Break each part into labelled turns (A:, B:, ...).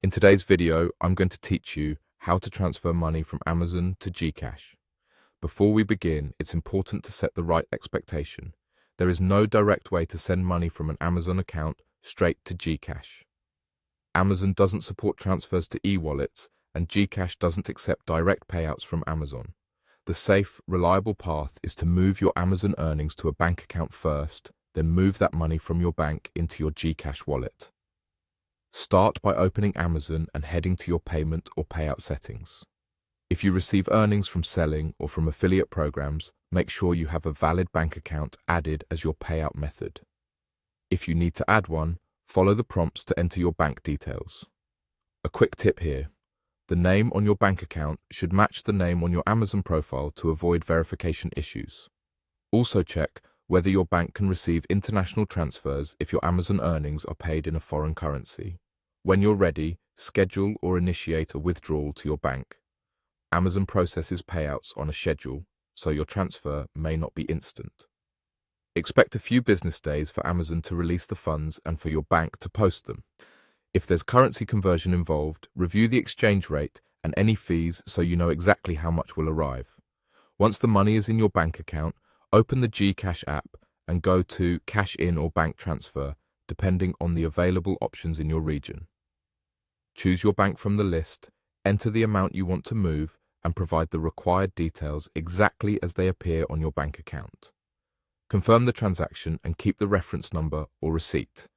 A: In today's video, I'm going to teach you how to transfer money from Amazon to GCash. Before we begin, it's important to set the right expectation. There is no direct way to send money from an Amazon account straight to GCash. Amazon doesn't support transfers to e-wallets, and GCash doesn't accept direct payouts from Amazon. The safe, reliable path is to move your Amazon earnings to a bank account first, then move that money from your bank into your GCash wallet. Start by opening Amazon and heading to your payment or payout settings. If you receive earnings from selling or from affiliate programs, make sure you have a valid bank account added as your payout method. If you need to add one, follow the prompts to enter your bank details. A quick tip here: the name on your bank account should match the name on your Amazon profile to avoid verification issues. Also check whether your bank can receive international transfers if your Amazon earnings are paid in a foreign currency. When you're ready, schedule or initiate a withdrawal to your bank. Amazon processes payouts on a schedule, so your transfer may not be instant. Expect a few business days for Amazon to release the funds and for your bank to post them. If there's currency conversion involved, review the exchange rate and any fees so you know exactly how much will arrive. Once the money is in your bank account, open the GCash app and go to Cash In or Bank Transfer, depending on the available options in your region. Choose your bank from the list, enter the amount you want to move, and provide the required details exactly as they appear on your bank account. Confirm the transaction and keep the reference number or receipt.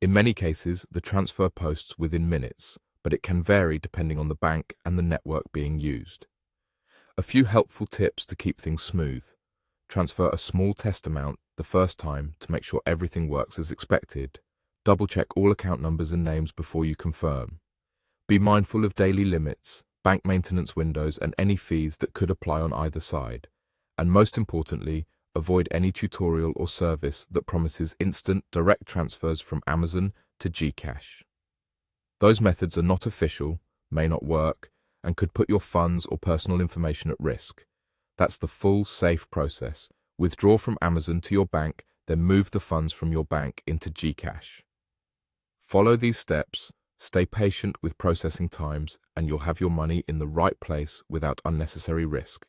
A: In many cases, the transfer posts within minutes, but it can vary depending on the bank and the network being used. A few helpful tips to keep things smooth. Transfer a small test amount the first time to make sure everything works as expected. Double-check all account numbers and names before you confirm. Be mindful of daily limits, bank maintenance windows, and any fees that could apply on either side. And most importantly, avoid any tutorial or service that promises instant direct transfers from Amazon to GCash. Those methods are not official, may not work, and could put your funds or personal information at risk. That's the full, safe process. Withdraw from Amazon to your bank, then move the funds from your bank into GCash. Follow these steps, stay patient with processing times, and you'll have your money in the right place without unnecessary risk.